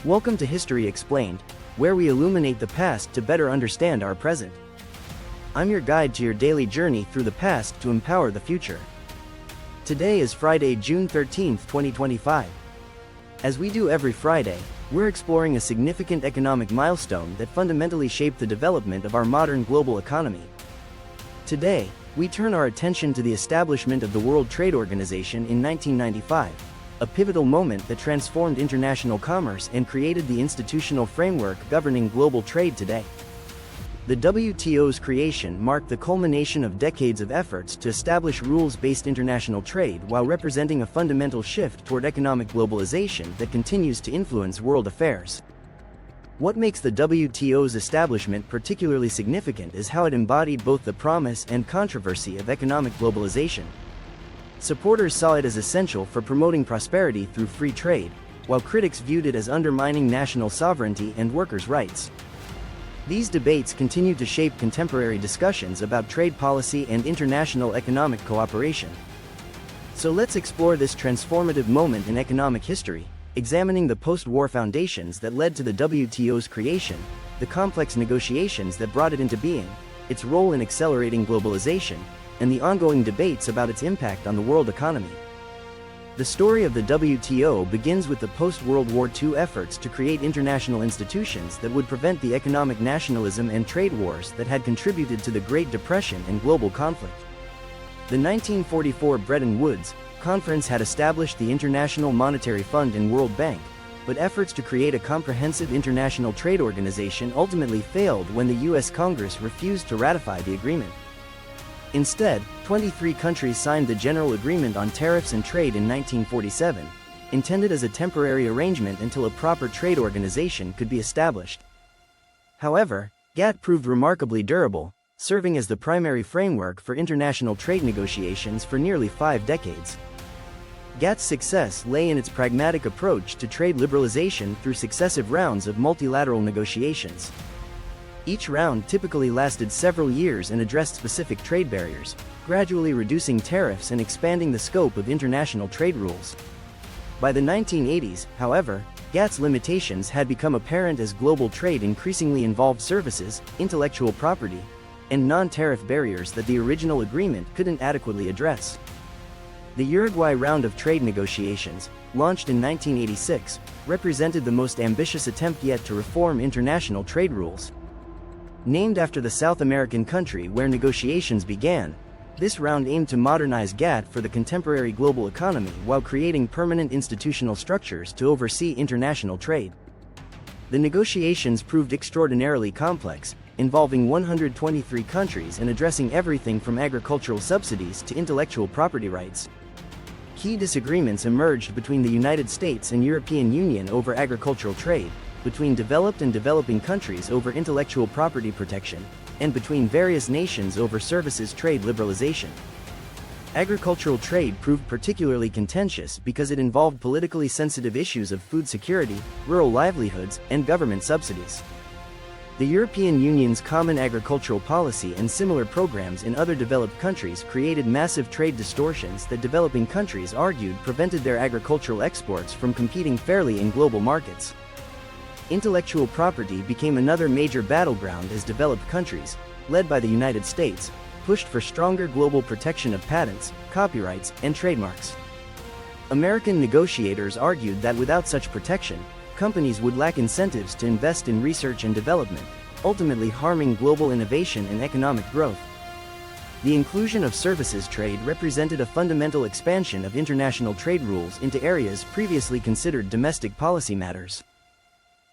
Welcome to History Explained, where we illuminate the past to better understand our present. I'm your guide to your daily journey through the past to empower the future. Today is Friday, June 13, 2025. As we do every Friday, we're exploring a significant economic milestone that fundamentally shaped the development of our modern global economy. Today, we turn our attention to the establishment of the World Trade Organization in 1995. A pivotal moment that transformed international commerce and created the institutional framework governing global trade today. The WTO's creation marked the culmination of decades of efforts to establish rules-based international trade while representing a fundamental shift toward economic globalization that continues to influence world affairs. What makes the WTO's establishment particularly significant is how it embodied both the promise and controversy of economic globalization. Supporters saw it as essential for promoting prosperity through free trade, while critics viewed it as undermining national sovereignty and workers' rights. These debates continue to shape contemporary discussions about trade policy and international economic cooperation. So let's explore this transformative moment in economic history, examining the post-war foundations that led to the WTO's creation, the complex negotiations that brought it into being, its role in accelerating globalization, and the ongoing debates about its impact on the world economy. The story of the WTO begins with the post-World War II efforts to create international institutions that would prevent the economic nationalism and trade wars that had contributed to the Great Depression and global conflict. The 1944 Bretton Woods Conference had established the International Monetary Fund and World Bank, but efforts to create a comprehensive international trade organization ultimately failed when the U.S. Congress refused to ratify the agreement. Instead, 23 countries signed the General Agreement on Tariffs and Trade in 1947, intended as a temporary arrangement until a proper trade organization could be established. However, GATT proved remarkably durable, serving as the primary framework for international trade negotiations for nearly 5 decades. GATT's success lay in its pragmatic approach to trade liberalization through successive rounds of multilateral negotiations. Each round typically lasted several years and addressed specific trade barriers, gradually reducing tariffs and expanding the scope of international trade rules. By the 1980s, however, GATT's limitations had become apparent as global trade increasingly involved services, intellectual property, and non-tariff barriers that the original agreement couldn't adequately address. The Uruguay round of trade negotiations, launched in 1986, represented the most ambitious attempt yet to reform international trade rules. Named after the South American country where negotiations began, this round aimed to modernize GATT for the contemporary global economy while creating permanent institutional structures to oversee international trade. The negotiations proved extraordinarily complex, involving 123 countries and addressing everything from agricultural subsidies to intellectual property rights. Key disagreements emerged between the United States and European Union over agricultural trade, between developed and developing countries over intellectual property protection, and between various nations over services trade liberalization. Agricultural trade proved particularly contentious because it involved politically sensitive issues of food security, rural livelihoods, and government subsidies. The European Union's Common Agricultural Policy and similar programs in other developed countries created massive trade distortions that developing countries argued prevented their agricultural exports from competing fairly in global markets. Intellectual property became another major battleground as developed countries, led by the United States, pushed for stronger global protection of patents, copyrights, and trademarks. American negotiators argued that without such protection, companies would lack incentives to invest in research and development, ultimately harming global innovation and economic growth. The inclusion of services trade represented a fundamental expansion of international trade rules into areas previously considered domestic policy matters.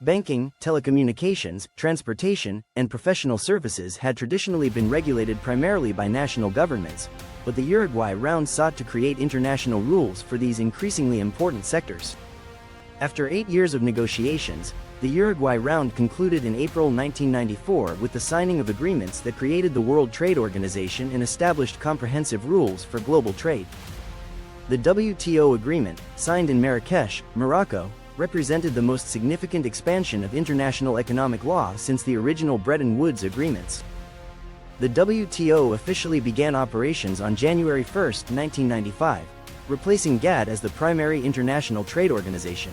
Banking, telecommunications, transportation, and professional services had traditionally been regulated primarily by national governments, but the Uruguay round sought to create international rules for these increasingly important sectors. After 8 years of negotiations, the Uruguay round concluded in April 1994 with the signing of agreements that created the World Trade Organization and established comprehensive rules for global trade. The WTO agreement, signed in Marrakesh, Morocco, represented the most significant expansion of international economic law since the original Bretton Woods agreements. The WTO officially began operations on January 1, 1995, replacing GATT as the primary international trade organization.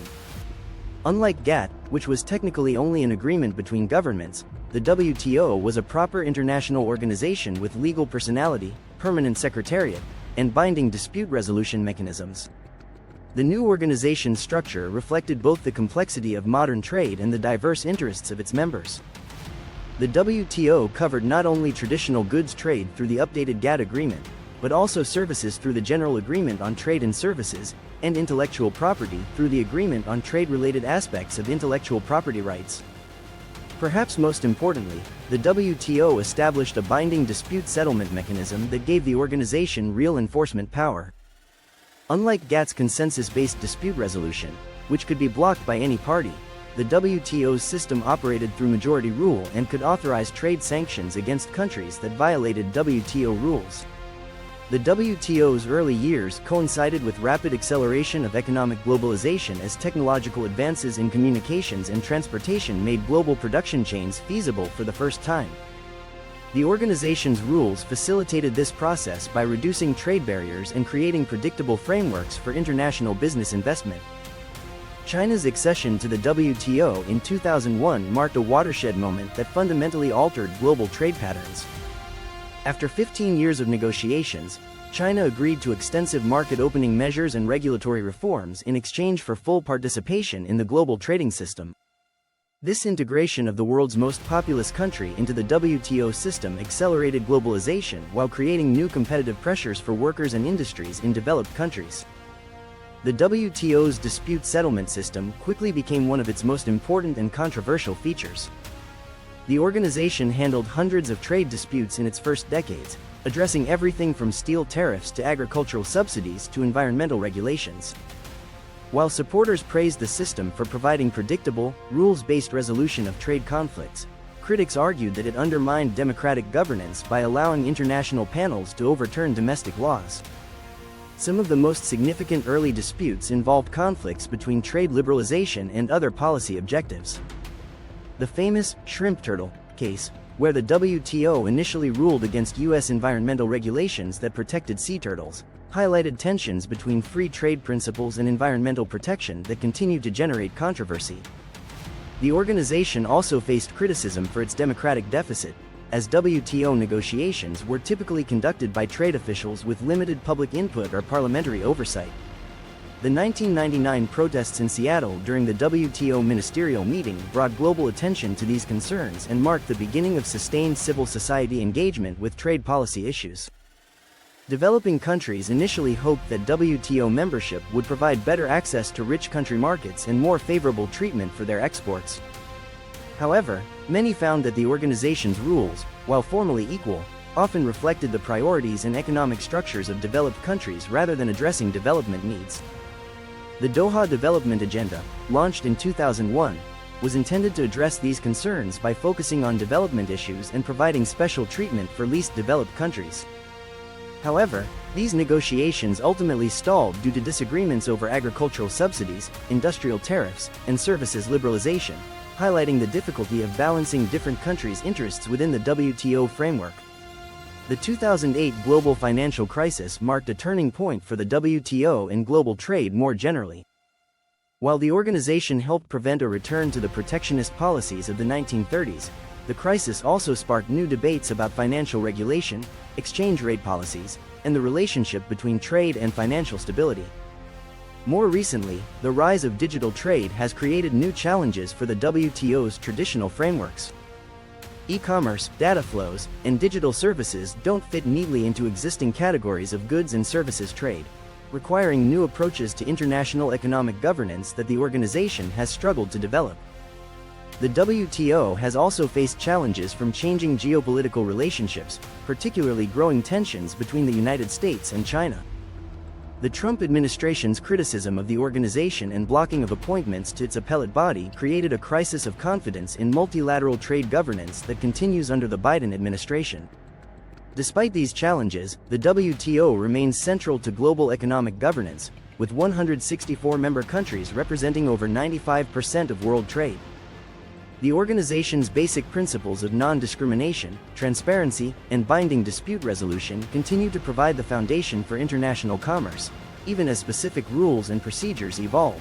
Unlike GATT, which was technically only an agreement between governments, the WTO was a proper international organization with legal personality, permanent secretariat, and binding dispute resolution mechanisms. The new organization structure reflected both the complexity of modern trade and the diverse interests of its members. The WTO covered not only traditional goods trade through the updated GATT agreement, but also services through the General Agreement on Trade and Services, and intellectual property through the Agreement on Trade-related aspects of intellectual property rights. Perhaps most importantly, the WTO established a binding dispute settlement mechanism that gave the organization real enforcement power. Unlike GATT's consensus-based dispute resolution, which could be blocked by any party, the WTO's system operated through majority rule and could authorize trade sanctions against countries that violated WTO rules. The WTO's early years coincided with rapid acceleration of economic globalization as technological advances in communications and transportation made global production chains feasible for the first time. The organization's rules facilitated this process by reducing trade barriers and creating predictable frameworks for international business investment. China's accession to the WTO in 2001 marked a watershed moment that fundamentally altered global trade patterns. After 15 years of negotiations, China agreed to extensive market opening measures and regulatory reforms in exchange for full participation in the global trading system. This integration of the world's most populous country into the WTO system accelerated globalization while creating new competitive pressures for workers and industries in developed countries. The WTO's dispute settlement system quickly became one of its most important and controversial features. The organization handled hundreds of trade disputes in its first decades, addressing everything from steel tariffs to agricultural subsidies to environmental regulations. While supporters praised the system for providing predictable, rules-based resolution of trade conflicts, critics argued that it undermined democratic governance by allowing international panels to overturn domestic laws. Some of the most significant early disputes involved conflicts between trade liberalization and other policy objectives. The famous shrimp turtle case, where the WTO initially ruled against U.S. environmental regulations that protected sea turtles, highlighted tensions between free trade principles and environmental protection that continued to generate controversy. The organization also faced criticism for its democratic deficit, as WTO negotiations were typically conducted by trade officials with limited public input or parliamentary oversight. The 1999 protests in Seattle during the WTO ministerial meeting brought global attention to these concerns and marked the beginning of sustained civil society engagement with trade policy issues. Developing countries initially hoped that WTO membership would provide better access to rich country markets and more favorable treatment for their exports. However, many found that the organization's rules, while formally equal, often reflected the priorities and economic structures of developed countries rather than addressing development needs. The Doha Development Agenda, launched in 2001, was intended to address these concerns by focusing on development issues and providing special treatment for least developed countries. However, these negotiations ultimately stalled due to disagreements over agricultural subsidies, industrial tariffs, and services liberalization, highlighting the difficulty of balancing different countries' interests within the WTO framework. The 2008 global financial crisis marked a turning point for the WTO and global trade more generally. While the organization helped prevent a return to the protectionist policies of the 1930s, the crisis also sparked new debates about financial regulation, exchange rate policies, and the relationship between trade and financial stability. More recently, the rise of digital trade has created new challenges for the WTO's traditional frameworks. E-commerce, data flows, and digital services don't fit neatly into existing categories of goods and services trade, requiring new approaches to international economic governance that the organization has struggled to develop. The WTO has also faced challenges from changing geopolitical relationships, particularly growing tensions between the United States and China. The Trump administration's criticism of the organization and blocking of appointments to its appellate body created a crisis of confidence in multilateral trade governance that continues under the Biden administration. Despite these challenges, the WTO remains central to global economic governance, with 164 member countries representing over 95% of world trade. The organization's basic principles of non-discrimination, transparency, and binding dispute resolution continue to provide the foundation for international commerce, even as specific rules and procedures evolve.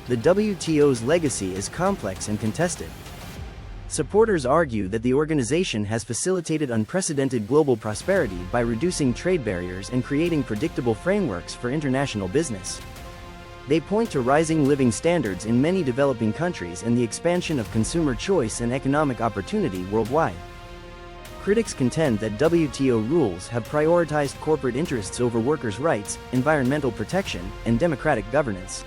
the WTO's legacy is complex and contested. Supporters argue that the organization has facilitated unprecedented global prosperity by reducing trade barriers and creating predictable frameworks for international business. They point to rising living standards in many developing countries and the expansion of consumer choice and economic opportunity worldwide. Critics contend that WTO rules have prioritized corporate interests over workers' rights, environmental protection, and democratic governance.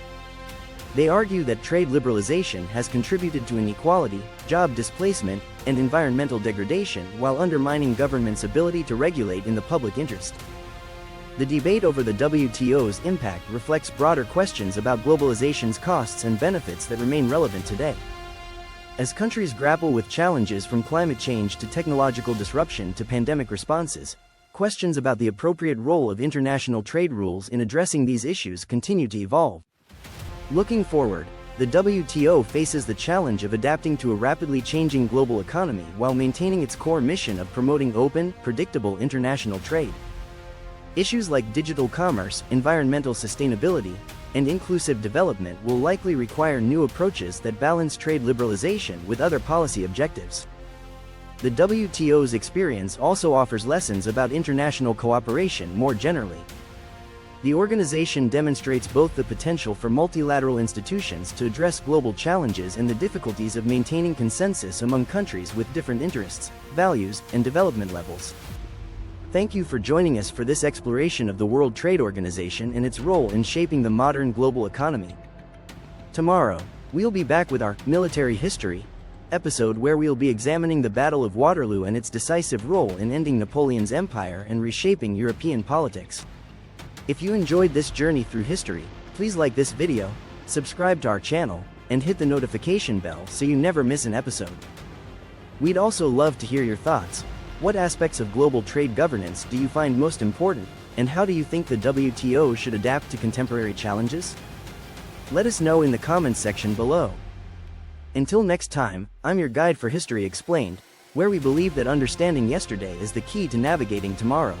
They argue that trade liberalization has contributed to inequality, job displacement, and environmental degradation while undermining governments' ability to regulate in the public interest. The debate over the WTO's impact reflects broader questions about globalization's costs and benefits that remain relevant today. As countries grapple with challenges from climate change to technological disruption to pandemic responses, questions about the appropriate role of international trade rules in addressing these issues continue to evolve. Looking forward, the WTO faces the challenge of adapting to a rapidly changing global economy while maintaining its core mission of promoting open, predictable international trade. Issues like digital commerce, environmental sustainability, and inclusive development will likely require new approaches that balance trade liberalization with other policy objectives. The WTO's experience also offers lessons about international cooperation more generally. The organization demonstrates both the potential for multilateral institutions to address global challenges and the difficulties of maintaining consensus among countries with different interests, values, and development levels. Thank you for joining us for this exploration of the World Trade Organization and its role in shaping the modern global economy. Tomorrow, we'll be back with our Military History episode where we'll be examining the Battle of Waterloo and its decisive role in ending Napoleon's empire and reshaping European politics. If you enjoyed this journey through history, please like this video, subscribe to our channel, and hit the notification bell so you never miss an episode. We'd also love to hear your thoughts. What aspects of global trade governance do you find most important, and how do you think the WTO should adapt to contemporary challenges? Let us know in the comments section below. Until next time, I'm your guide for History Explained, where we believe that understanding yesterday is the key to navigating tomorrow.